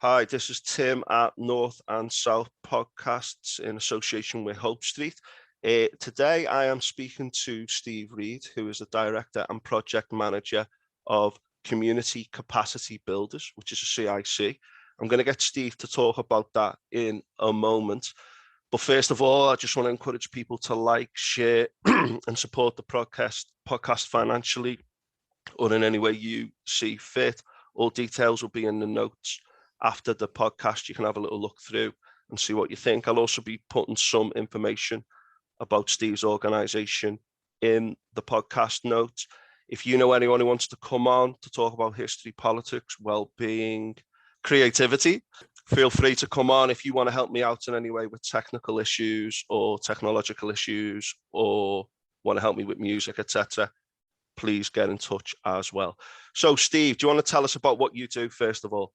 Hi, this is Tim at North and South Podcasts in association with Hope Street. Today I am speaking to Steve Reid, who is the Director and Project Manager of Community Capacity Builders, which is a CIC. I'm going to get Steve to talk about that in a moment. But first of all, I just want to encourage people to like, share, and support the podcast financially or in any way you see fit. All details will be in the notes after the podcast. You can have a little look through and see what you think. I'll also be putting some information about Steve's organisation in the podcast notes. If you know anyone who wants to come on to talk about history, politics, well-being, creativity, feel free to come on. If you want to help me out in any way with technical issues or technological issues, or want to help me with music, etc., please get in touch as well. So, Steve, do you want to tell us about what you do first of all?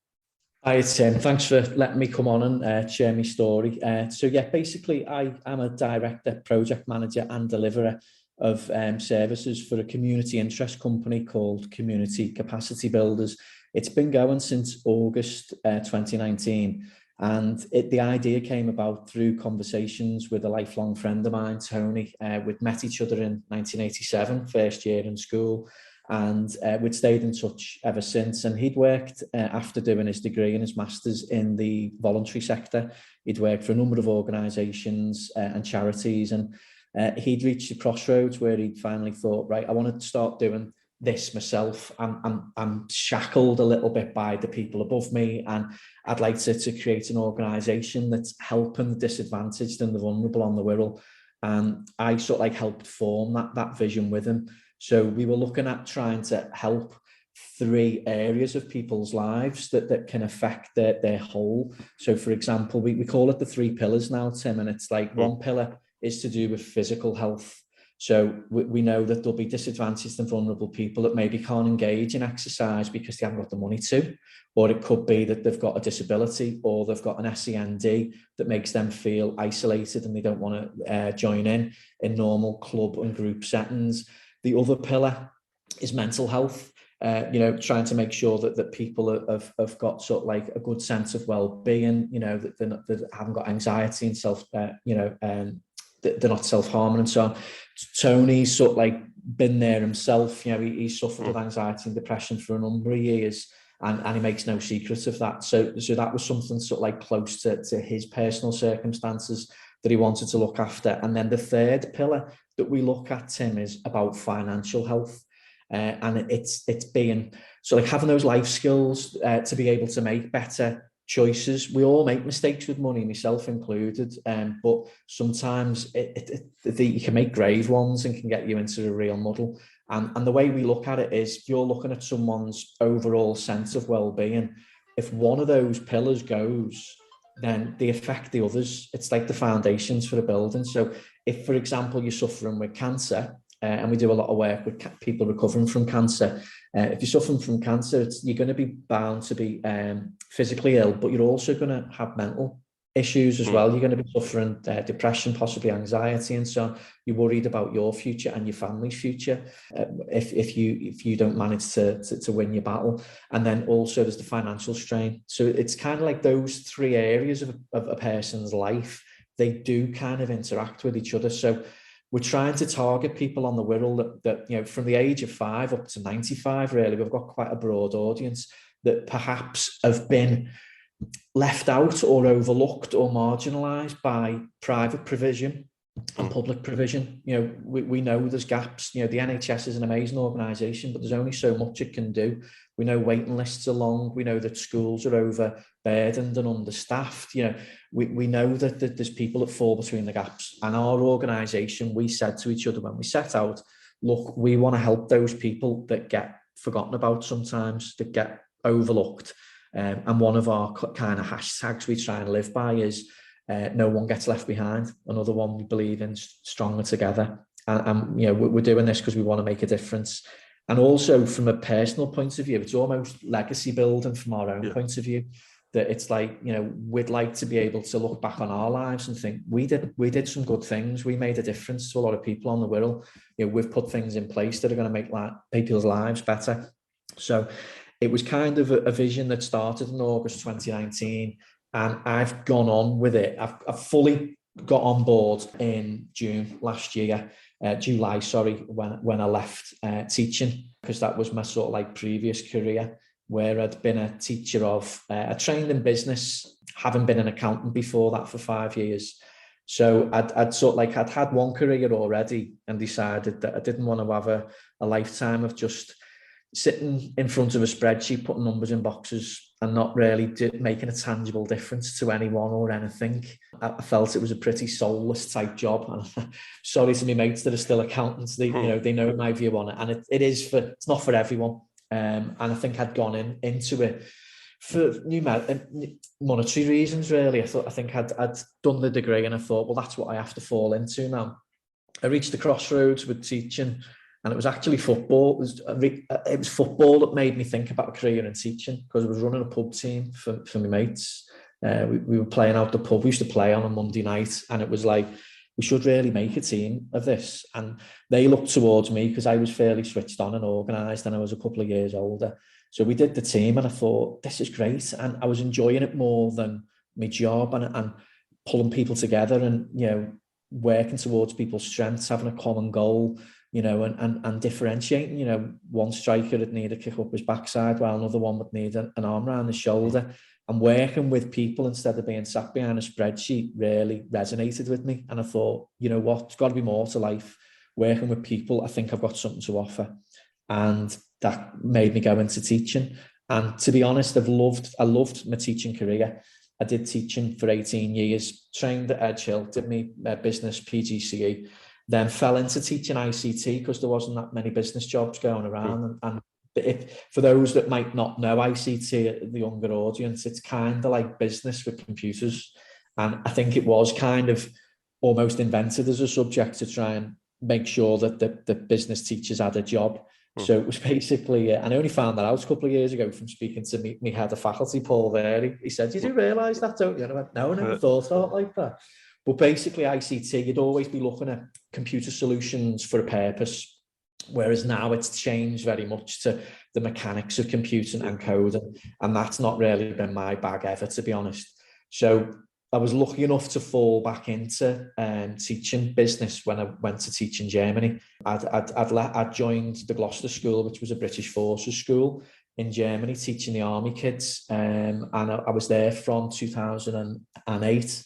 Hi, Tim. Thanks for letting me come on and share my story. Basically, I am a director, project manager and deliverer of services for a community interest company called Community Capacity Builders. It's been going since August 2019, and the idea came about through conversations with a lifelong friend of mine, Tony. We'd met each other in 1987, first year in school, and we'd stayed in touch ever since. And he'd worked, after doing his degree and his master's, in the voluntary sector. He'd worked for a number of organisations and charities, and he'd reached the crossroads where he'd finally thought, right, I want to start doing this myself. I'm shackled a little bit by the people above me, and I'd like to create an organisation that's helping the disadvantaged and the vulnerable on the Wirral. And I sort of like helped form that vision with him. So we were looking at trying to help three areas of people's lives that can affect their whole. So, for example, we call it the 3 pillars now, Tim, and it's like one pillar is to do with physical health. So we know that there'll be disadvantaged and vulnerable people that maybe can't engage in exercise because they haven't got the money to, or it could be that they've got a disability or they've got an SEND that makes them feel isolated and they don't want to join in normal club and group settings. The other pillar is mental health, trying to make sure that people have got sort of like a good sense of well-being, that they haven't got anxiety and they're not self-harming and so on. Tony's sort of like been there himself. He suffered with anxiety and depression for a number of years, and he makes no secret of that. So that was something sort of like close to his personal circumstances that he wanted to look after. And then the third pillar that we look at, Tim, is about financial health. And it's being sort of like having those life skills to be able to make better choices. We all make mistakes with money, myself included, but sometimes you can make grave ones and can get you into a real muddle. And the way we look at it is, if you're looking at someone's overall sense of well-being, if one of those pillars goes, then they affect the others. It's like the foundations for a building. So if, for example, you're suffering with cancer, and we do a lot of work with people recovering from cancer. If you're suffering from cancer, you're going to be bound to be physically ill, but you're also going to have mental issues as well. You're going to be suffering depression, possibly anxiety, and so on. You're worried about your future and your family's future if you don't manage to win your battle. And then also there's the financial strain. So it's kind of like those three areas of a person's life. They do kind of interact with each other. So we're trying to target people on the Wirral that from the age of 5 up to 95, really. We've got quite a broad audience that perhaps have been left out or overlooked or marginalised by private provision and public provision. We know there's gaps. The NHS is an amazing organisation, but there's only so much it can do. We know waiting lists are long. We know that schools are overburdened and understaffed. We know that there's people that fall between the gaps. And our organisation, we said to each other when we set out, look, we want to help those people that get forgotten about sometimes, that get overlooked. And one of our kind of hashtags we try and live by is no one gets left behind. Another one we believe in, stronger together. And we're doing this because we want to make a difference. And also from a personal point of view, it's almost legacy building from our own point of view. That it's like, we'd like to be able to look back on our lives and think we did some good things. We made a difference to a lot of people on the Wirral. We've put things in place that are going to make people's lives better. So it was kind of a vision that started in August 2019, and I've gone on with it. I've fully got on board in June last year, July, sorry, when I left teaching, because that was my sort of like previous career, where I'd been a teacher of, I trained in business, having been an accountant before that for 5 years. So I'd sort of like, I'd had one career already and decided that I didn't want to have a lifetime of just sitting in front of a spreadsheet, putting numbers in boxes and not really making a tangible difference to anyone or anything. I felt it was a pretty soulless type job. And sorry to my mates that are still accountants, they know my view on it. And it's not for everyone. And I think I'd gone into it for monetary reasons, really. I think I'd done the degree and I thought, well, that's what I have to fall into now. I reached the crossroads with teaching, and it was actually football. It was football that made me think about a career in teaching, because I was running a pub team for my mates. We were playing out the pub. We used to play on a Monday night, and it was like, we should really make a team of this. And they looked towards me because I was fairly switched on and organised, and I was a couple of years older. So we did the team, and I thought, this is great. And I was enjoying it more than my job, and pulling people together and, working towards people's strengths, having a common goal, and differentiating. One striker would need a kick up his backside, while another one would need an arm around the shoulder. And working with people instead of being sat behind a spreadsheet really resonated with me. And I thought, you know what, there's got to be more to life. Working with people, I think I've got something to offer. And that made me go into teaching. And to be honest, I loved my teaching career. I did teaching for 18 years, trained at Edge Hill, did my business PGCE, then fell into teaching ICT because there wasn't that many business jobs going around. And for those that might not know ICT, the younger audience, it's kind of like business with computers. And I think it was kind of almost invented as a subject to try and make sure that the business teachers had a job. So it was basically, and I only found that out a couple of years ago from speaking to me head of faculty, Paul Very. He said, you do realise that, don't you? And I went, no, I never thought of it like that. But basically ICT, you'd always be looking at computer solutions for a purpose, whereas now it's changed very much to the mechanics of computing and coding, and that's not really been my bag ever, to be honest. So I was lucky enough to fall back into teaching business when I went to teach in Germany. I'd joined the Gloucester School, which was a British Forces school in Germany, teaching the army kids. And I was there from 2008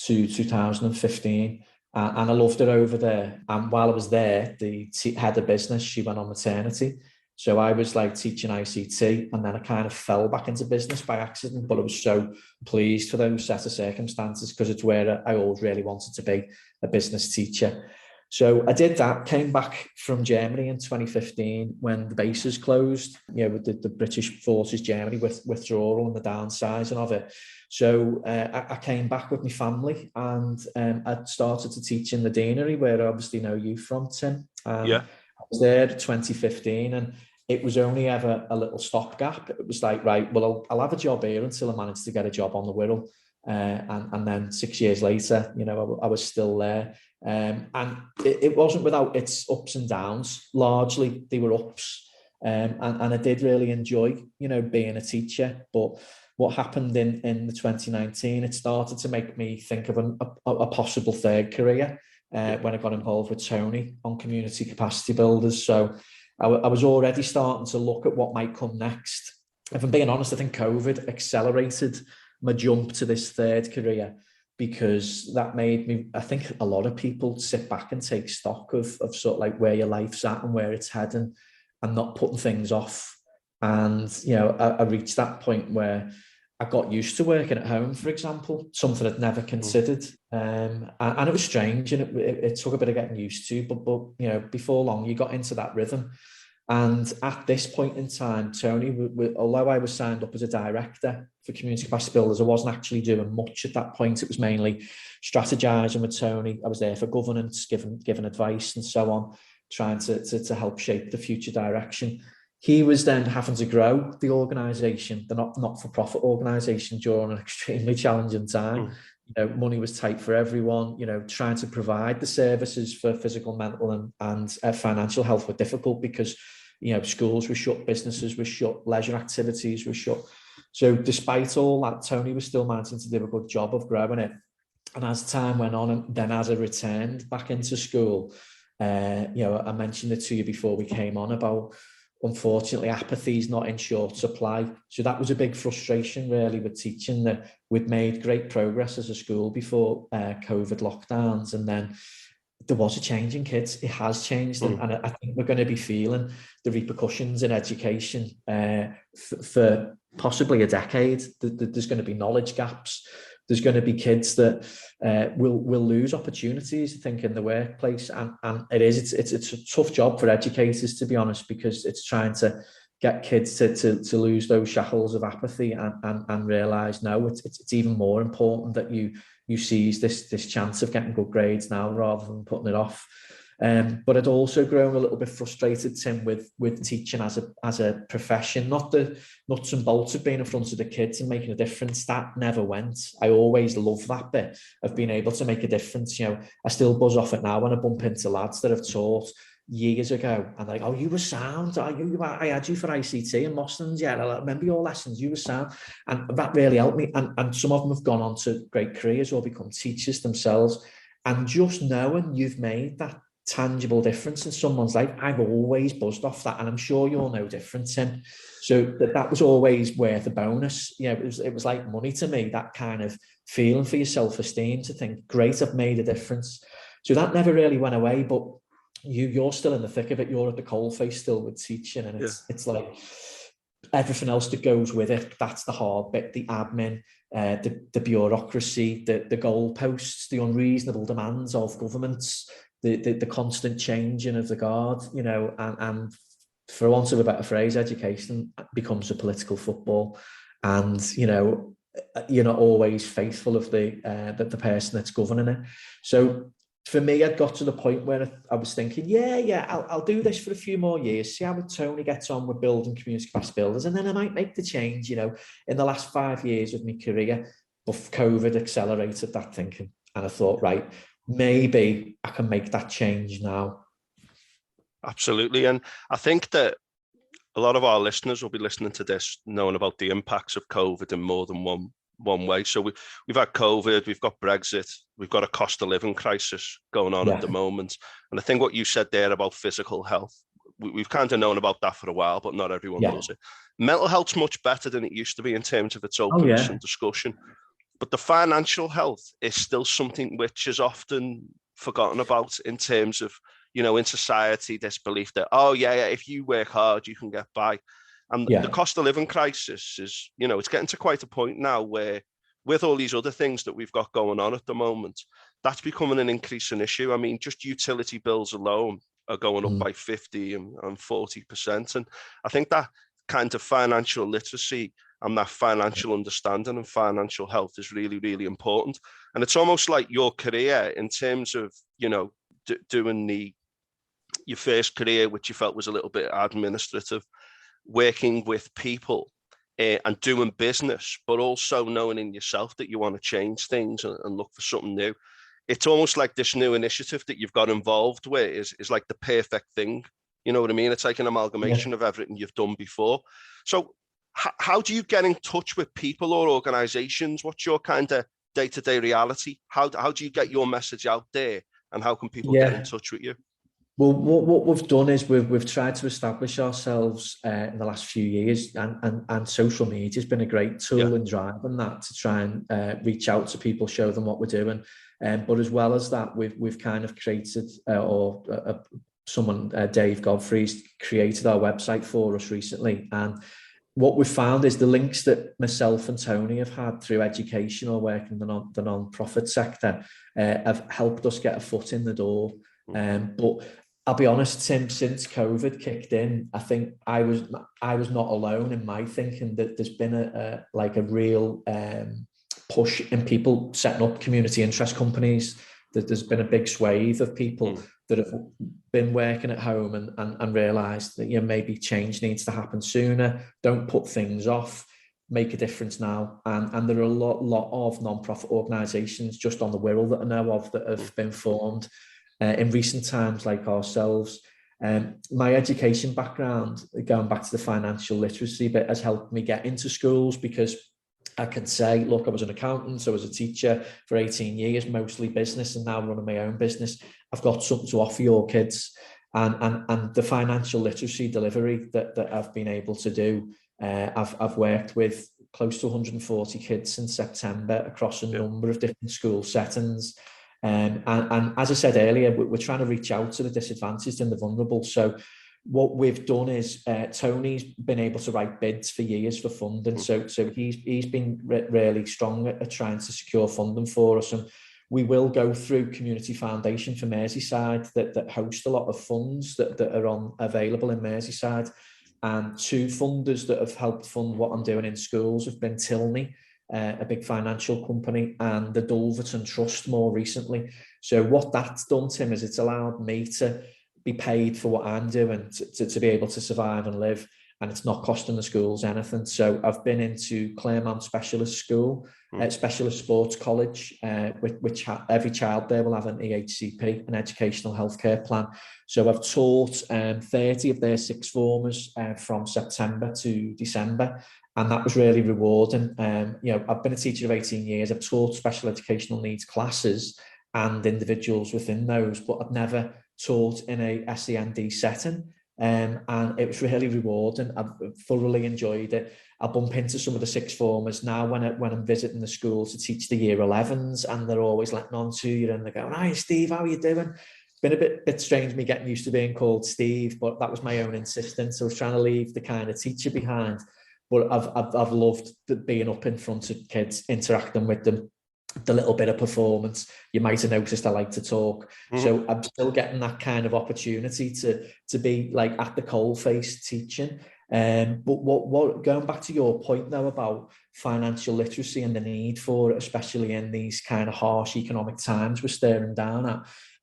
to 2015. And I loved it over there. And while I was there, the head of business, she went on maternity. So I was like teaching ICT, and then I kind of fell back into business by accident, but I was so pleased for those set of circumstances because it's where I always really wanted to be, a business teacher. So I did that, came back from Germany in 2015 when the bases closed, with the British Forces Germany withdrawal and the downsizing of it. So I came back with my family, and I started to teach in the deanery, where I obviously know you from, Tim. Yeah. I was there in 2015, and it was only ever a little stopgap. It was like, right, well, I'll have a job here until I managed to get a job on the Wirral. And then 6 years later, I was still there. And it wasn't without its ups and downs. Largely, they were ups. And I did really enjoy, being a teacher. But what happened in the 2019, it started to make me think of a possible third career. When I got involved with Tony on community capacity builders. So I was already starting to look at what might come next. If I'm being honest, I think COVID accelerated my jump to this third career, because that made me, I think a lot of people sit back and take stock of sort of like where your life's at and where it's heading, and not putting things off. And, I reached that point where I got used to working at home, for example, something I'd never considered. And it was strange, and it took a bit of getting used to, but before long, you got into that rhythm. And at this point in time, Tony, although I was signed up as a director for community capacity builders, I wasn't actually doing much at that point. It was mainly strategizing with Tony. I was there for governance, giving advice and so on, trying to help shape the future direction. He was then having to grow the organisation, the not-for-profit organisation, during an extremely challenging time. Money was tight for everyone. Trying to provide the services for physical, mental and financial health were difficult, because schools were shut, businesses were shut, leisure activities were shut. So despite all that, Tony was still managing to do a good job of growing it. And as time went on, and then as I returned back into school, I mentioned it to you before we came on about, unfortunately, apathy is not in short supply. So that was a big frustration, really, with teaching, that we'd made great progress as a school before COVID lockdowns. And then there was a change in kids. It has changed. And I think we're going to be feeling the repercussions in education for possibly a decade. There's going to be knowledge gaps. There's going to be kids that will lose opportunities, I think, in the workplace. And it's a tough job for educators, to be honest, because it's trying to get kids to lose those shackles of apathy and realise, no, it's even more important that you seize this chance of getting good grades now rather than putting it off. But I'd also grown a little bit frustrated, Tim, with teaching as a profession, not the nuts and bolts of being in front of the kids and making a difference. That never went. I always love that bit of being able to make a difference. I still buzz off it now when I bump into lads that have taught years ago, and like, oh, you were sound. I had you for ICT and Mostyn's. Yeah, I remember your lessons. You were sound, and that really helped me. And some of them have gone on to great careers or become teachers themselves. And just knowing you've made that tangible difference in someone's life, I've always buzzed off that, and I'm sure you're no different, Tim. So that was always worth a bonus. It was like money to me, that kind of feeling for your self-esteem, to think, great, I've made a difference. So that never really went away. But you're still in the thick of it. You're at the coalface still with teaching, and it's like everything else that goes with it. That's the hard bit, the admin, the bureaucracy, the goalposts, the unreasonable demands of governments, the constant changing of the guard, and for want of a better phrase, education becomes a political football, and you're not always faithful of the person that's governing it. So for me, I'd got to the point where I was thinking, I'll do this for a few more years, see how Tony gets on with building community capacity builders, and then I might make the change. In the last 5 years of my career, but COVID accelerated that thinking, and I thought, right, maybe I can make that change now. Absolutely. And I think that a lot of our listeners will be listening to this knowing about the impacts of COVID in more than one way. So we've had COVID, we've got Brexit, we've got a cost of living crisis going on at the moment. And I think what you said there about physical health, we've kind of known about that for a while, but not everyone does it. Mental health's much better than it used to be in terms of its openness and discussion. But the financial health is still something which is often forgotten about in terms of, in society, this belief that, if you work hard, you can get by. And the cost of living crisis is, it's getting to quite a point now where, with all these other things that we've got going on at the moment, that's becoming an increasing issue. I mean, just utility bills alone are going up by 50 and 40%. And I think that kind of financial literacy and that financial understanding and financial health is really, really important. And it's almost like your career in terms of, doing your first career, which you felt was a little bit administrative, working with people and doing business, but also knowing in yourself that you want to change things and look for something new. It's almost like this new initiative that you've got involved with is like the perfect thing. You know what I mean? It's like an amalgamation of everything you've done before. So how do you get in touch with people or organizations? What's your kind of day-to-day reality? How do you get your message out there, and how can people get in touch with you? Well, what we've done is we've tried to establish ourselves in the last few years, and social media has been a great tool in driving that, to try and reach out to people, show them what we're doing. But as well as that, we've kind of created, Dave Godfrey's created our website for us recently, and what we've found is the links that myself and Tony have had through education or working in the non-profit sector have helped us get a foot in the door. But I'll be honest, Tim, since COVID kicked in, I think I was not alone in my thinking that there's been a real push in people setting up community interest companies. That there's been a big swathe of people that have been working at home and realised that maybe change needs to happen sooner. Don't put things off. Make a difference now. And there are a lot of non-profit organisations just on the Wirral that I know of that have been formed in recent times, like ourselves. My education background, going back to the financial literacy bit, has helped me get into schools, because I can say, look, I was an accountant, I was a teacher for 18 years, mostly business, and now running my own business. I've got something to offer your kids. And the financial literacy delivery that I've been able to do, I've worked with close to 140 kids since September across a number of different school settings. And as I said earlier, we're trying to reach out to the disadvantaged and the vulnerable. So what we've done is Tony's been able to write bids for years for funding. So he's been really strong at trying to secure funding for us. And we will go through Community Foundation for Merseyside that host a lot of funds that are available in Merseyside. And two funders that have helped fund what I'm doing in schools have been Tilney, a big financial company, and the Dulverton Trust more recently. So what that's done, Tim, is it's allowed me to be paid for what I'm doing, to be able to survive and live, and it's not costing the schools anything. So I've been into Claremont Specialist School, Specialist Sports College, which every child there will have an EHCP, an educational healthcare plan. So I've taught 30 of their sixth formers from September to December, and that was really rewarding. I've been a teacher of 18 years. I've taught special educational needs classes and individuals within those, but I've never taught in a SEND setting. And it was really rewarding. I've thoroughly enjoyed it. I bump into some of the sixth formers now when I'm visiting the school to teach the year 11s, and they're always letting on to you, and they're going, "Hi Steve, how are you doing?" It's been a bit strange me getting used to being called Steve, but that was my own insistence. I was trying to leave the kind of teacher behind, but I've loved being up in front of kids, interacting with them. The little bit of performance, you might have noticed I like to talk. So I'm still getting that kind of opportunity to be like at the coalface teaching. But what going back to your point though about financial literacy and the need for it, especially in these kind of harsh economic times we're staring down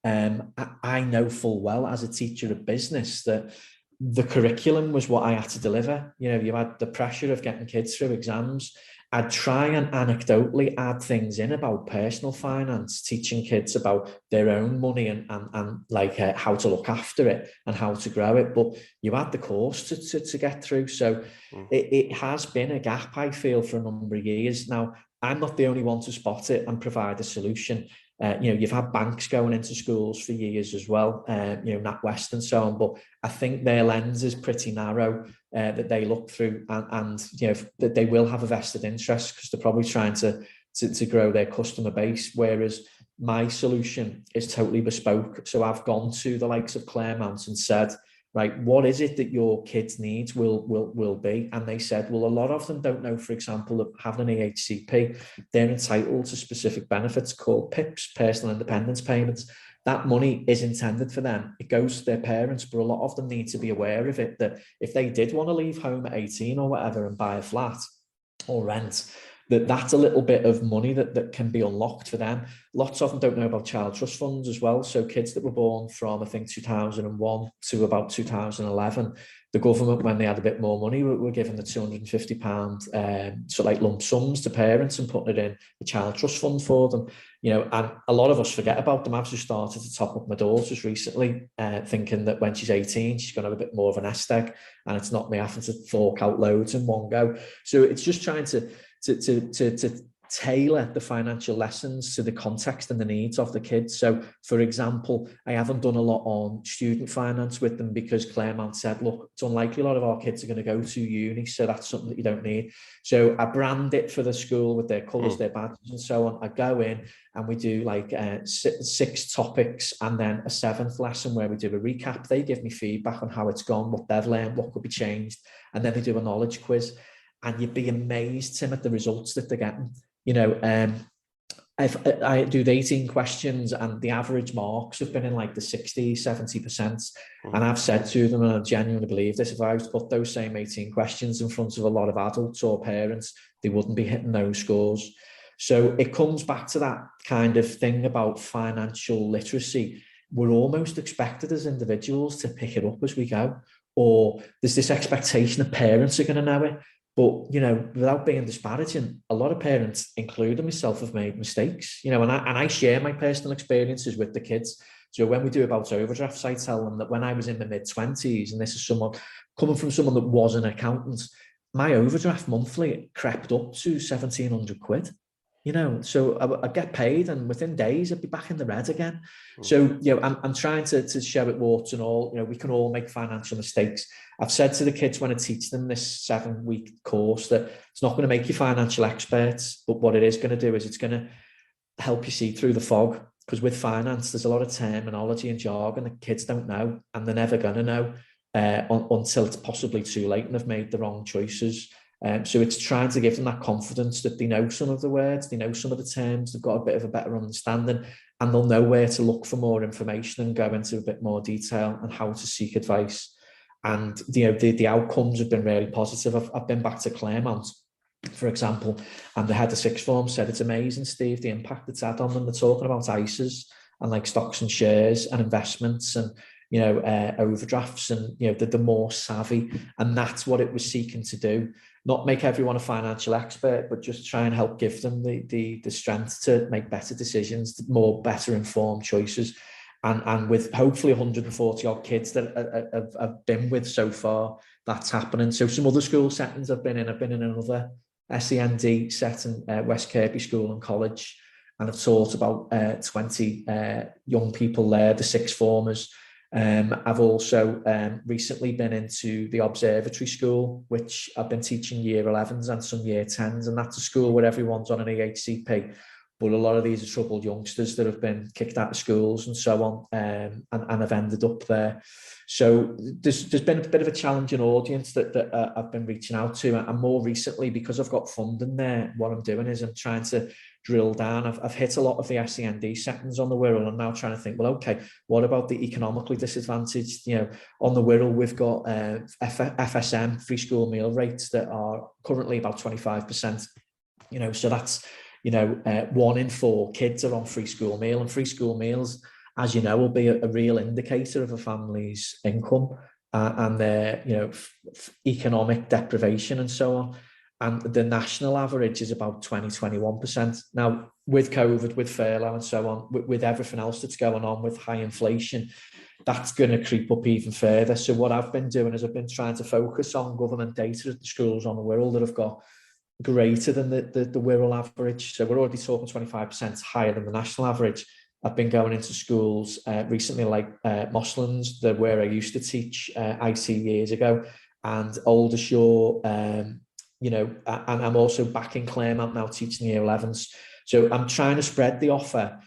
at, I know full well as a teacher of business that the curriculum was what I had to deliver. You had the pressure of getting kids through exams. I'd try and anecdotally add things in about personal finance, teaching kids about their own money and like how to look after it and how to grow it. But you had the course to get through. So it has been a gap, I feel, for a number of years. Now, I'm not the only one to spot it and provide a solution. You've had banks going into schools for years as well, NatWest and so on, but I think their lens is pretty narrow that they look through, and that they will have a vested interest because they're probably trying to grow their customer base, whereas my solution is totally bespoke. So I've gone to the likes of Claremont and said, right, what is it that your kids' needs will be? And they said, well, a lot of them don't know, for example, of having an EHCP, they're entitled to specific benefits called PIPs, personal independence payments. That money is intended for them. It goes to their parents, but a lot of them need to be aware of it, that if they did want to leave home at 18 or whatever and buy a flat or rent, that's a little bit of money that can be unlocked for them. Lots of them don't know about child trust funds as well. So kids that were born from, I think, 2001 to about 2011, the government, when they had a bit more money, were giving the £250 so like lump sums to parents and putting it in the child trust fund for them. And a lot of us forget about them. I've just started to top up my daughters recently, thinking that when she's 18, she's going to have a bit more of an nest egg, and it's not me having to fork out loads in one go. So it's just trying to tailor the financial lessons to the context and the needs of the kids. So, for example, I haven't done a lot on student finance with them because Claremont said, look, it's unlikely a lot of our kids are going to go to uni, so that's something that you don't need. So I brand it for the school with their colours, their badges and so on. I go in and we do like 6 topics and then a 7th lesson where we do a recap. They give me feedback on how it's gone, what they've learned, what could be changed. And then they do a knowledge quiz. And you'd be amazed, Tim, at the results that they're getting. If I do the 18 questions and the average marks have been in like the 60, 70%. And I've said to them, and I genuinely believe this, if I was to put those same 18 questions in front of a lot of adults or parents, they wouldn't be hitting those scores. So it comes back to that kind of thing about financial literacy. We're almost expected as individuals to pick it up as we go, or there's this expectation that parents are going to know it. But, without being disparaging, a lot of parents, including myself, have made mistakes, and I share my personal experiences with the kids. So when we do about overdrafts, I tell them that when I was in the mid-20s, and this is someone coming from someone that was an accountant, my overdraft monthly crept up to 1,700 quid. So I get paid, and within days I'd be back in the red again. So, I'm trying to show it warts and all. We can all make financial mistakes. I've said to the kids when I teach them this 7-week course that it's not going to make you financial experts, but what it is going to do is it's going to help you see through the fog. Because with finance, there's a lot of terminology and jargon that kids don't know, and they're never going to know until it's possibly too late and they've made the wrong choices. So it's trying to give them that confidence that they know some of the words, they know some of the terms, they've got a bit of a better understanding, and they'll know where to look for more information and go into a bit more detail and how to seek advice. And the outcomes have been really positive. I've been back to Claremont, for example, and the head of sixth form said, it's amazing, Steve, the impact it's had on them. They're talking about ISAs and like stocks and shares and investments and overdrafts, and they're more savvy, and that's what it was seeking to do. Not make everyone a financial expert, but just try and help give them the strength to make better decisions, better informed choices. And with hopefully 140 odd kids that I've been with so far, that's happening. So some other school settings I've been in another SEND setting, West Kirby School and College, and I've taught about 20 young people there, the sixth formers. I've also recently been into the Observatory School, which I've been teaching year 11s and some year 10s, and that's a school where everyone's on an EHCP, but a lot of these are troubled youngsters that have been kicked out of schools and so on, and have ended up there. So there's been a bit of a challenging audience that I've been reaching out to, and more recently, because I've got funding there, what I'm doing is I'm trying to drill down. I've hit a lot of the SEND settings on the Wirral. I'm now trying to think, well, okay, what about the economically disadvantaged? On the Wirral, we've got FSM, free school meal rates, that are currently about 25%. So that's 1 in 4 kids are on free school meal, and free school meals, as will be a real indicator of a family's income and their economic deprivation and so on. And the national average is about 20-21%. Now, with COVID, with furlough and so on, with everything else that's going on, with high inflation, that's going to creep up even further. So what I've been doing is I've been trying to focus on government data at the schools on the Wirral that have got greater than the Wirral average. So we're already talking 25% higher than the national average. I've been going into schools recently, like Mosslins, where I used to teach IT years ago, and Aldershire, and I'm also back in Claremont now teaching year 11s. So I'm trying to spread the offer.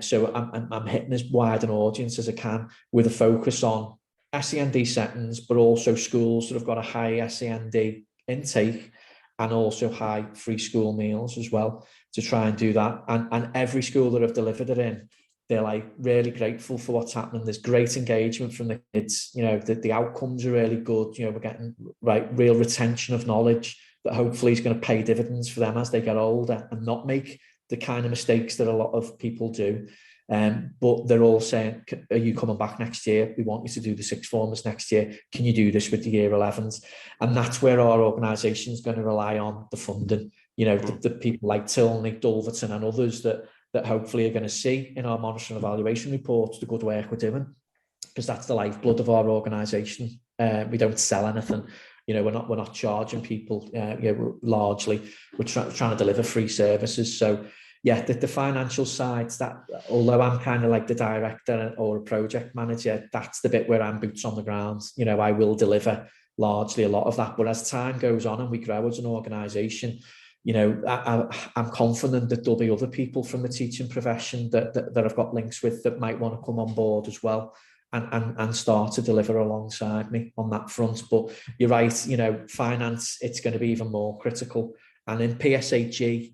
So I'm hitting as wide an audience as I can, with a focus on SEND settings, but also schools that have got a high SEND intake and also high free school meals as well, to try and do that. And every school that I've delivered it in, they're like really grateful for what's happening. There's great engagement from the kids. The outcomes are really good. We're getting real retention of knowledge that hopefully is going to pay dividends for them as they get older and not make the kind of mistakes that a lot of people do. But they're all saying, are you coming back next year? We want you to do the sixth formers next year. Can you do this with the year 11s? And that's where our organisation is going to rely on the funding. The people like Tilney, Dulverton and others that hopefully are going to see in our monitoring evaluation reports the good work we're doing, because that's the lifeblood of our organisation. We don't sell anything. We're not charging people. Largely, we're trying to deliver free services. So yeah, the financial sides, that although I'm kind of like the director or a project manager, that's the bit where I'm boots on the ground. I will deliver largely a lot of that. But as time goes on and we grow as an organisation, I'm confident that there'll be other people from the teaching profession that I've got links with that might want to come on board as well and start to deliver alongside me on that front. But you're right, finance, it's going to be even more critical. And in PSHE,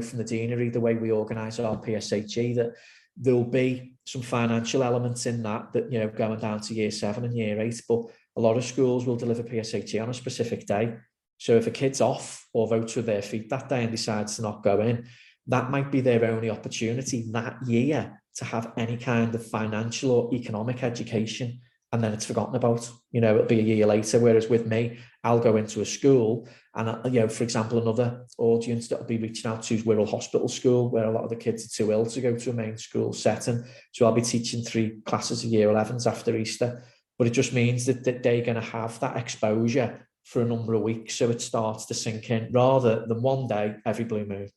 from the deanery, the way we organise our PSHE, that there'll be some financial elements in that going down to year 7 and year 8. But a lot of schools will deliver PSHE on a specific day. So if a kid's off or votes with their feet that day and decides to not go in, that might be their only opportunity that year to have any kind of financial or economic education and then it's forgotten about. It'll be a year later. Whereas with me, I'll go into a school and, for example, another audience that will be reaching out to is Wirral Hospital School, where a lot of the kids are too ill to go to a main school setting. So I'll be teaching 3 classes of year 11s after Easter. But it just means that they're going to have that exposure for a number of weeks. So it starts to sink in rather than one day every blue moon.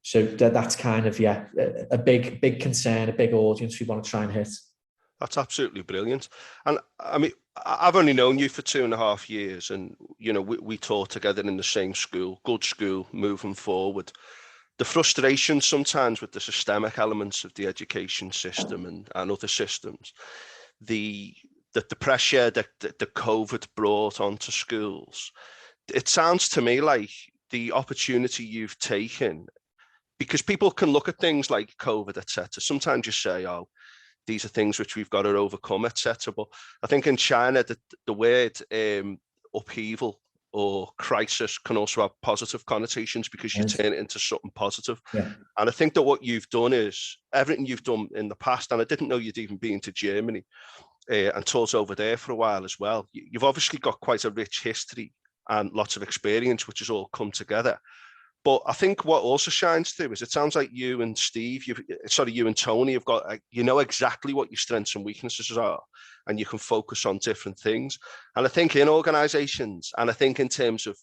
So that's kind of, a big concern, a big audience we want to try and hit. That's absolutely brilliant. And I mean, I've only known you for 2.5 years, and we taught together in the same school, good school, moving forward. The frustration sometimes with the systemic elements of the education system and other systems, the pressure that the COVID brought onto schools. It sounds to me like the opportunity you've taken, because people can look at things like COVID, etc. Sometimes you say, oh, these are things which we've got to overcome, etc. But I think in China, the word upheaval or crisis can also have positive connotations because you turn it into something positive. Yeah. And I think that what you've done is everything you've done in the past, and I didn't know you'd even been to Germany and taught over there for a while as well. You've obviously got quite a rich history and lots of experience, which has all come together. But I think what also shines through is it sounds like you and Steve, you and Tony have got, exactly what your strengths and weaknesses are, and you can focus on different things. And I think in organizations, and I think in terms of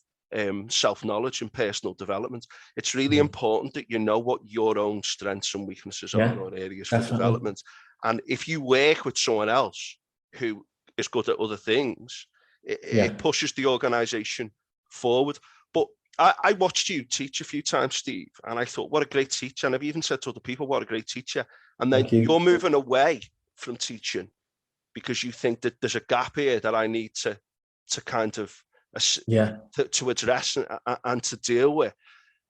self-knowledge and personal development, it's really important that you know what your own strengths and weaknesses are, or areas for development. And if you work with someone else who is good at other things, it pushes the organization forward. But I watched you teach a few times, Steve, and I thought, what a great teacher. And I've even said to other people, what a great teacher. And then you're moving away from teaching because you think that there's a gap here that I need to kind of to address and to deal with.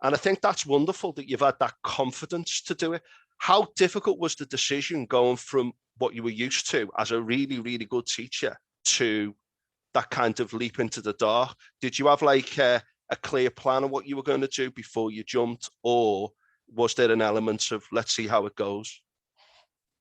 And I think that's wonderful that you've had that confidence to do it. How difficult was the decision going from what you were used to as a really, really good teacher to that kind of leap into the dark? Did you have like a clear plan of what you were going to do before you jumped, or was there an element of let's see how it goes?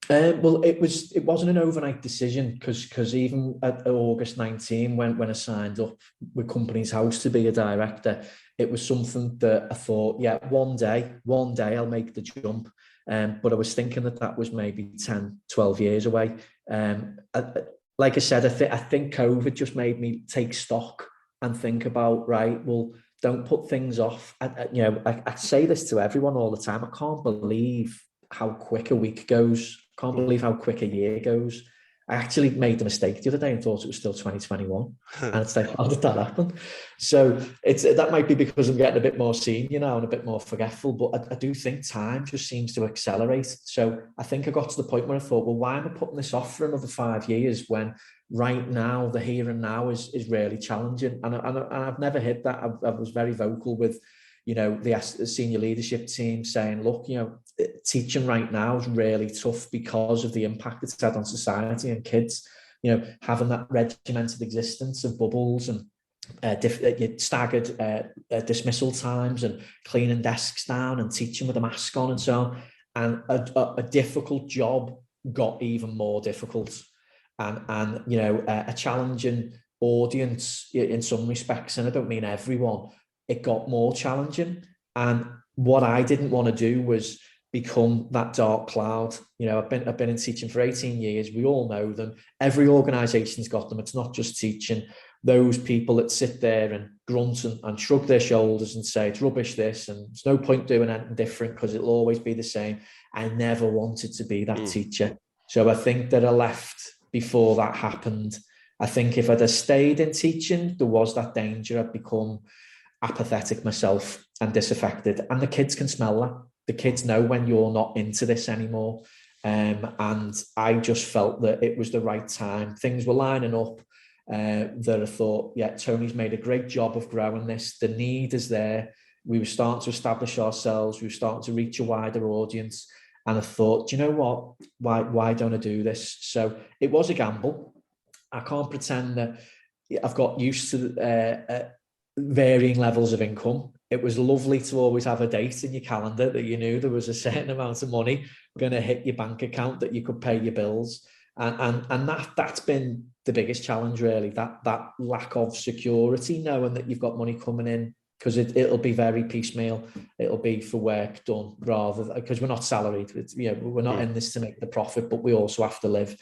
Well, it wasn't an overnight decision because even at August 19, when I signed up with Companies House to be a director, it was something that I thought, one day I'll make the jump. But I was thinking that was maybe 10, 12 years away. Like I said, I think COVID just made me take stock and think about, right, well, don't put things off. I say this to everyone all the time. I can't believe how quick a week goes. I can't believe how quick a year goes. I actually made the mistake the other day and thought it was still 2021. And it's like, how did that happen? So that might be because I'm getting a bit more senior now and a bit more forgetful, but I do think time just seems to accelerate. So I think I got to the point where I thought, well, why am I putting this off for another 5 years when right now, the here and now is really challenging? And I've never hid that. I was very vocal with, the senior leadership team saying, look, teaching right now is really tough because of the impact it's had on society and kids, having that regimented existence of bubbles and staggered dismissal times and cleaning desks down and teaching with a mask on and so on. And a difficult job got even more difficult. And a challenging audience in some respects, and I don't mean everyone, it got more challenging. And what I didn't want to do was become that dark cloud. I've been in teaching for 18 years. We all know them. Every organisation's got them. It's not just teaching. Those people that sit there and grunt and shrug their shoulders and say, it's rubbish this, and there's no point doing anything different because it'll always be the same. I never wanted to be that teacher. So I think that I left before that happened. I think if I'd have stayed in teaching, there was that danger I'd become apathetic myself and disaffected. And the kids can smell that. The kids know when you're not into this anymore. And I just felt that it was the right time. Things were lining up that I thought, Tony's made a great job of growing this. The need is there. We were starting to establish ourselves. We were starting to reach a wider audience. And I thought, do you know what? Why don't I do this? So it was a gamble. I can't pretend that I've got used to varying levels of income. It was lovely to always have a date in your calendar that you knew there was a certain amount of money going to hit your bank account that you could pay your bills. And that's been the biggest challenge, really, that lack of security, knowing that you've got money coming in, because it'll be very piecemeal. It'll be for work done, rather, because we're not salaried. We're not in this to make the profit, but we also have to live.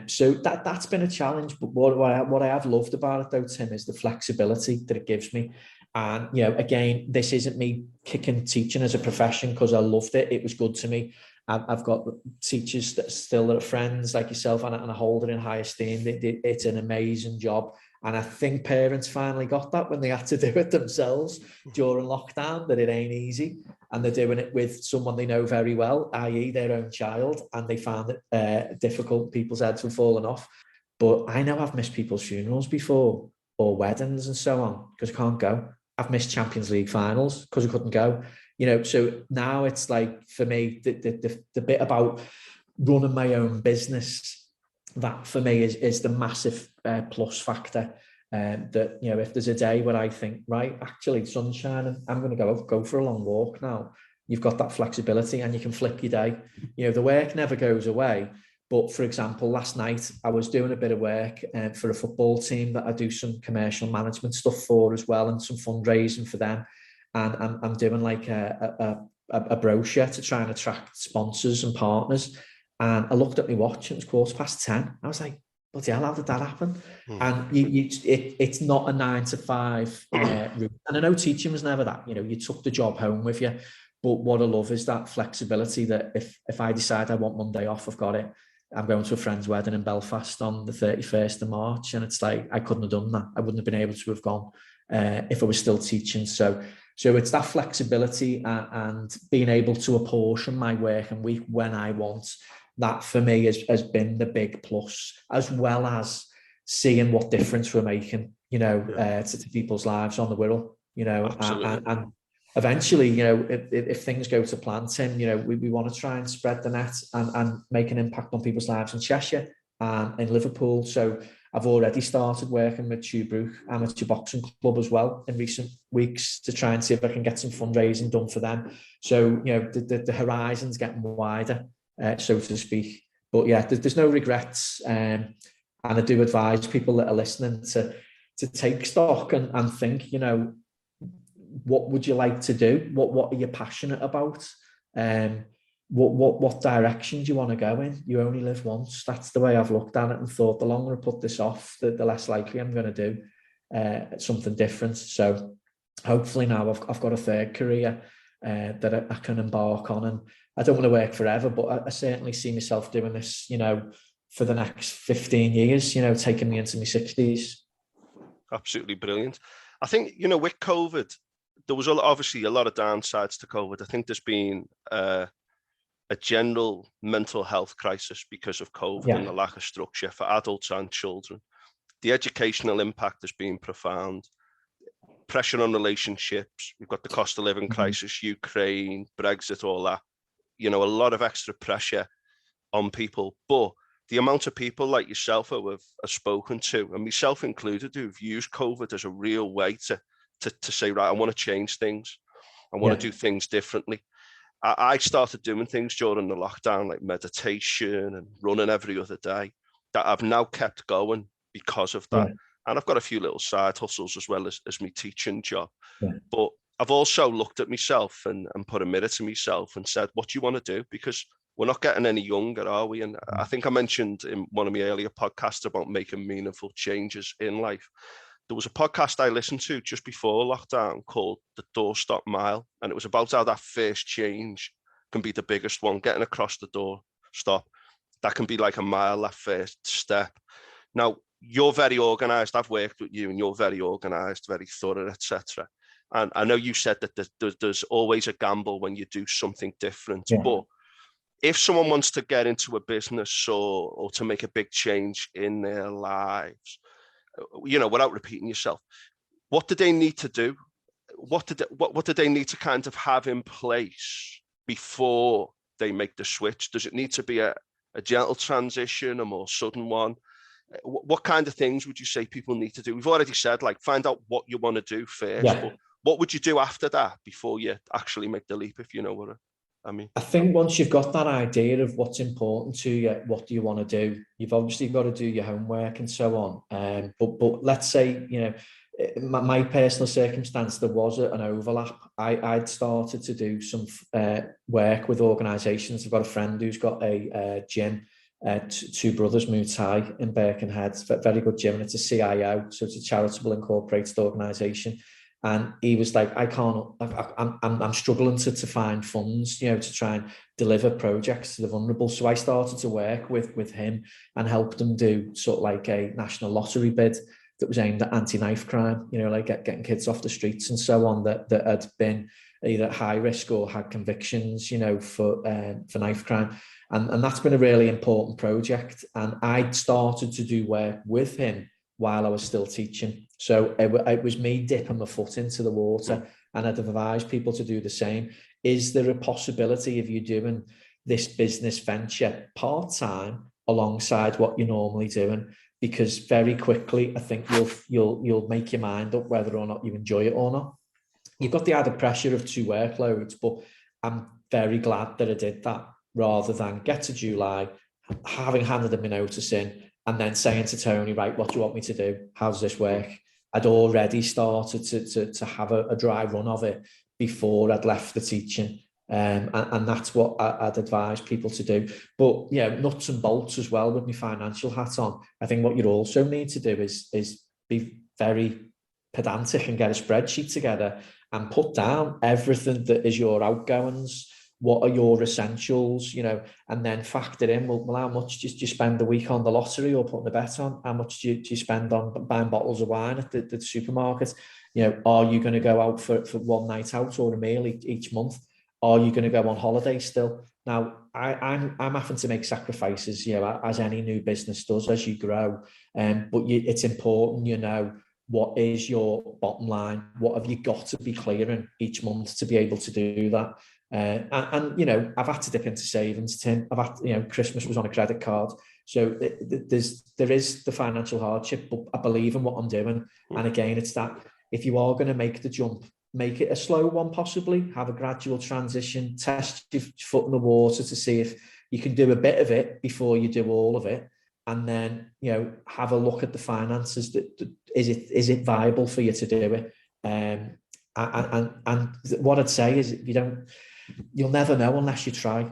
So that's been a challenge. But what I have loved about it, though, Tim, is the flexibility that it gives me. And, again, this isn't me kicking teaching as a profession because I loved it. It was good to me. I've got teachers that still are friends like yourself, and I hold it in high esteem. It's an amazing job. And I think parents finally got that when they had to do it themselves during lockdown, that it ain't easy. And they're doing it with someone they know very well, i.e. their own child, and they found it difficult. People's heads were falling off. But I know I've missed people's funerals before, or weddings and so on, because I can't go. I've missed Champions League finals because I couldn't go. So now it's like, for me, the bit about running my own business, that for me is the massive plus factor. That, if there's a day where I think, right, actually the sun's shining, I'm going to go for a long walk now. You've got that flexibility and you can flip your day. The work never goes away. But for example, last night I was doing a bit of work for a football team that I do some commercial management stuff for as well, and some fundraising for them. And I'm doing like a brochure to try and attract sponsors and partners. And I looked at my watch, it was 10:15. I was like, bloody hell, how did that happen? And it's not a 9 to 5 route. And I know teaching was never that. You took the job home with you. But what I love is that flexibility, that if I decide I want Monday off, I've got it. I'm going to a friend's wedding in Belfast on the 31st of March. And it's like, I couldn't have done that. I wouldn't have been able to have gone if I was still teaching. So it's that flexibility and being able to apportion my work and week when I want. That for me has been the big plus, as well as seeing what difference we're making, to people's lives on the Wirral, and eventually, if things go to plan, Tim, we want to try and spread the net and make an impact on people's lives in Cheshire and in Liverpool. So I've already started working with Tuebrook Amateur Boxing Club as well in recent weeks to try and see if I can get some fundraising done for them. So, the horizon's getting wider, so to speak. But yeah, there's no regrets. And I do advise people that are listening to take stock and think, what would you like to do? What are you passionate about? What direction do you want to go in? You only live once. That's the way I've looked at it and thought, the longer I put this off, the less likely I'm going to do something different. So hopefully now I've got a third career that I can embark on. And I don't want to work forever, but I certainly see myself doing this, for the next 15 years, taking me into my 60s. Absolutely brilliant. I think, with COVID, there was obviously a lot of downsides to COVID. I think there's been a general mental health crisis because of COVID and the lack of structure for adults and children. The educational impact has been profound. Pressure on relationships. We've got the cost of living crisis, Ukraine, Brexit, all that. A lot of extra pressure on people. But the amount of people like yourself who have spoken to, and myself included, who've used COVID as a real way to say, right, I want to change things. I want to do things differently. I started doing things during the lockdown, like meditation and running every other day, that I've now kept going because of that. And I've got a few little side hustles as well as my teaching job. But I've also looked at myself and put a mirror to myself and said, what do you want to do? Because we're not getting any younger, are we? And I think I mentioned in one of my earlier podcasts about making meaningful changes in life. There was a podcast I listened to just before lockdown called The Doorstop Mile. And it was about how that first change can be the biggest one, getting across the doorstop. That can be like a mile, that first step. Now, you're very organised. I've worked with you and you're very organised, very thorough, etc. And I know you said that there's always a gamble when you do something different. But if someone wants to get into a business or to make a big change in their lives, without repeating yourself, what do they need to do? What do they need to kind of have in place before they make the switch? Does it need to be a gentle transition, a more sudden one? What kind of things would you say people need to do? We've already said, like, find out what you want to do first, but what would you do after that before you actually make the leap, if you know what I mean, I think once you've got that idea of what's important to you, what do you want to do? You've obviously got to do your homework and so on. But let's say, you know, my personal circumstance, there was an overlap. I'd started to do some work with organisations. I've got a friend who's got a gym, two brothers, Muay Thai in Birkenhead, very good gym, and it's a CIO, so it's a charitable incorporated organisation. And he was like, I'm struggling to find funds, you know, to try and deliver projects to the vulnerable. So I started to work with him and helped him do sort of like a national lottery bid that was aimed at anti-knife crime, you know, like getting kids off the streets and so on that had been either at high risk or had convictions, you know, for knife crime. And that's been a really important project. And I'd started to do work with him while I was still teaching. So it was me dipping my foot into the water, and I'd advise people to do the same. Is there a possibility of you doing this business venture part-time alongside what you're normally doing? Because very quickly, I think you'll make your mind up whether or not you enjoy it or not. You've got the added pressure of 2 workloads, but I'm very glad that I did that rather than get to July, having handed them a notice in, and then saying to Tony, right, what do you want me to do? How does this work? I'd already started to have a dry run of it before I'd left the teaching. And that's what I'd advise people to do. But yeah, nuts and bolts as well with my financial hat on. I think what you also need to do is be very pedantic and get a spreadsheet together and put down everything that is your outgoings. What are your essentials, you know, and then factor in, well, how much do you spend a week on the lottery or putting a bet on? How much do you spend on buying bottles of wine at the supermarket? You know, are you going to go out for one night out or a meal each month? Are you going to go on holiday still? Now, I'm having to make sacrifices, you know, as any new business does as you grow. But it's important, you know, what is your bottom line? What have you got to be clearing each month to be able to do that? And you know, I've had to dip into savings, Tim. I've had, you know, Christmas was on a credit card. So there is the financial hardship, but I believe in what I'm doing. And again, it's that if you are going to make the jump, make it a slow one, possibly have a gradual transition, test your foot in the water to see if you can do a bit of it before you do all of it. And then, you know, have a look at the finances. Is it viable for you to do it? And what I'd say is, if you don't, you'll never know unless you try.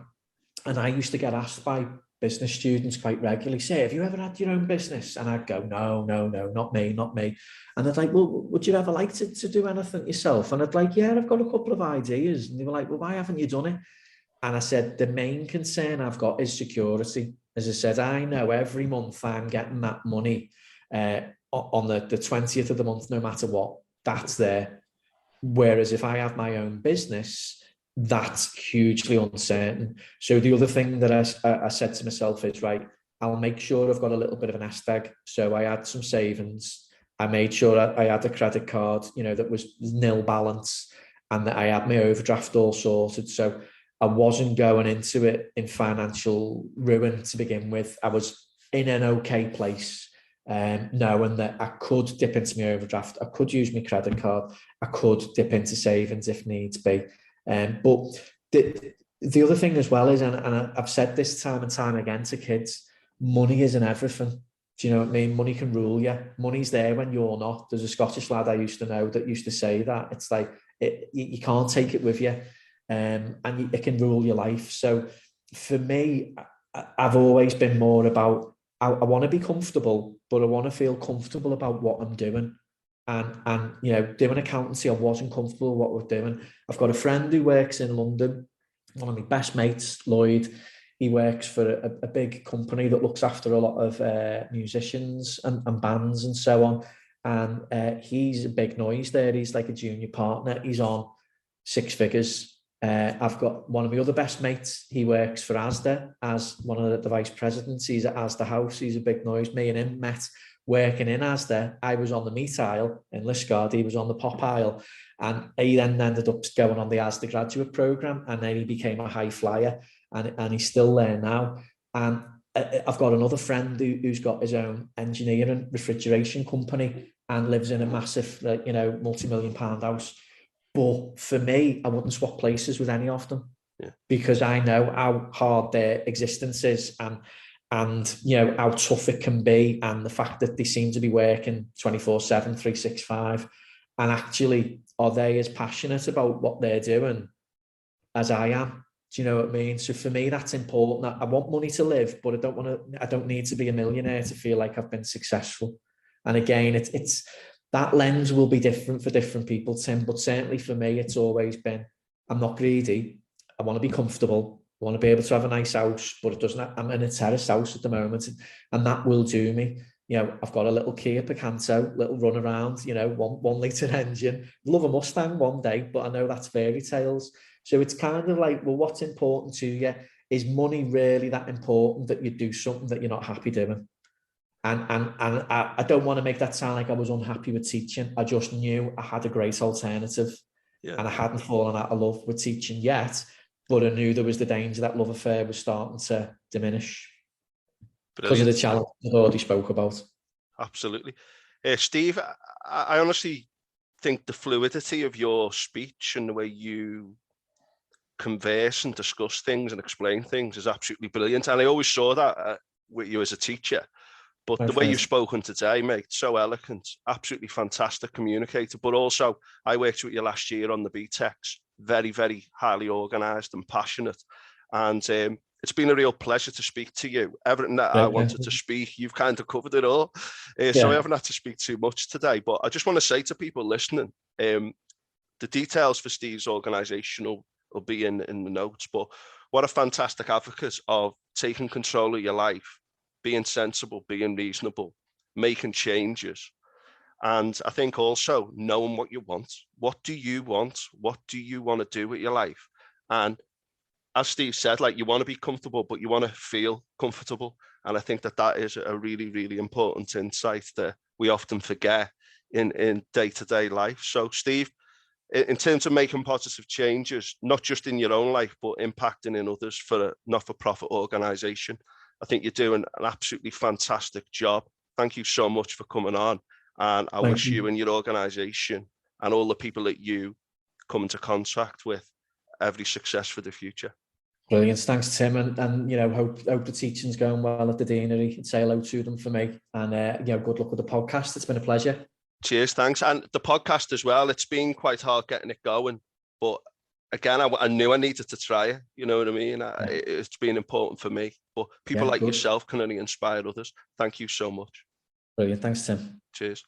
And I used to get asked by business students quite regularly, say, have you ever had your own business? And I'd go, no, not me. And they'd like, well, would you ever like to do anything yourself? And I'd like, yeah, I've got a couple of ideas. And they were like, well, why haven't you done it? And I said, the main concern I've got is security. As I said, I know every month I'm getting that money on the 20th of the month, no matter what, that's there. Whereas if I have my own business, that's hugely uncertain. So the other thing that I said to myself is, right, I'll make sure I've got a little bit of a nest egg. So I had some savings. I made sure I had a credit card, you know, that was nil balance, and that I had my overdraft all sorted. So I wasn't going into it in financial ruin to begin with. I was in an okay place, knowing that I could dip into my overdraft, I could use my credit card, I could dip into savings if needs be. But the other thing as well is, and I've said this time and time again to kids, money isn't everything. Do you know what I mean? Money can rule you. Money's there when you're not. There's a Scottish lad I used to know that used to say that. It's like, you can't take it with you. And it can rule your life. So for me, I've always been more about, I want to be comfortable, but I want to feel comfortable about what I'm doing. And you know, doing accountancy, I wasn't comfortable with what we're doing. I've got a friend who works in London, one of my best mates, Lloyd. He works for a big company that looks after a lot of musicians and bands and so on. And he's a big noise there. He's like a junior partner. He's on 6 figures. I've got one of my other best mates. He works for Asda as one of the vice presidents. He's at Asda House. He's a big noise. Me and him met working in Asda. I was on the meat aisle in Liscard. He was on the pop aisle. And he then ended up going on the Asda graduate program. And then he became a high flyer. And he's still there now. And I've got another friend who's got his own engineering refrigeration company and lives in a massive, multi-million-pound house. But for me, I wouldn't swap places with any of them. because I know how hard their existence is, and you know how tough it can be, and the fact that they seem to be working 24/7, 365, and actually are they as passionate about what they're doing as I am? Do you know what I mean? So for me, that's important. I want money to live, but I don't need to be a millionaire to feel like I've been successful. And again, it's that lens will be different for different people, Tim, but certainly for me, it's always been, I'm not greedy. I want to be comfortable. I want to be able to have a nice house, but it doesn't, I'm in a terrace house at the moment, and that will do me. You know, I've got a little Kia Picanto, little run around, you know, one litre engine. Love a Mustang one day, but I know that's fairy tales. So it's kind of like, well, what's important to you? Is money really that important that you do something that you're not happy doing? And I don't want to make that sound like I was unhappy with teaching. I just knew I had a great alternative, and I hadn't fallen out of love with teaching yet, but I knew there was the danger that love affair was starting to diminish because of the challenge that I already spoke about. Absolutely. Steve, I honestly think the fluidity of your speech and the way you converse and discuss things and explain things is absolutely brilliant. And I always saw that with you as a teacher. But the way you've spoken today, mate, so eloquent, absolutely fantastic communicator. But also, I worked with you last year on the BTECs, very, very highly organised and passionate. And it's been a real pleasure to speak to you. Everything that I wanted to speak, you've kind of covered it all. So I haven't had to speak too much today. But I just want to say to people listening, the details for Steve's organisation will be in the notes. But what a fantastic advocate of taking control of your life, being sensible, being reasonable, making changes. And I think also knowing what you want. What do you want? What do you want to do with your life? And as Steve said, like, you want to be comfortable, but you want to feel comfortable. And I think that is a really, really important insight that we often forget in day-to-day life. So Steve, in terms of making positive changes, not just in your own life, but impacting in others for a not-for-profit organisation, I think you're doing an absolutely fantastic job. Thank you so much for coming on. And I wish you and your organisation and all the people that you come into contact with every success for the future. Brilliant. Thanks, Tim. And you know, hope the teaching's going well at the deanery. And say hello to them for me. And you know, good luck with the podcast. It's been a pleasure. Cheers, thanks. And the podcast as well. It's been quite hard getting it going, but again, I knew I needed to try it. You know what I mean? It's been important for me. But people like yourself can only inspire others. Thank you so much. Brilliant. Thanks, Tim. Cheers.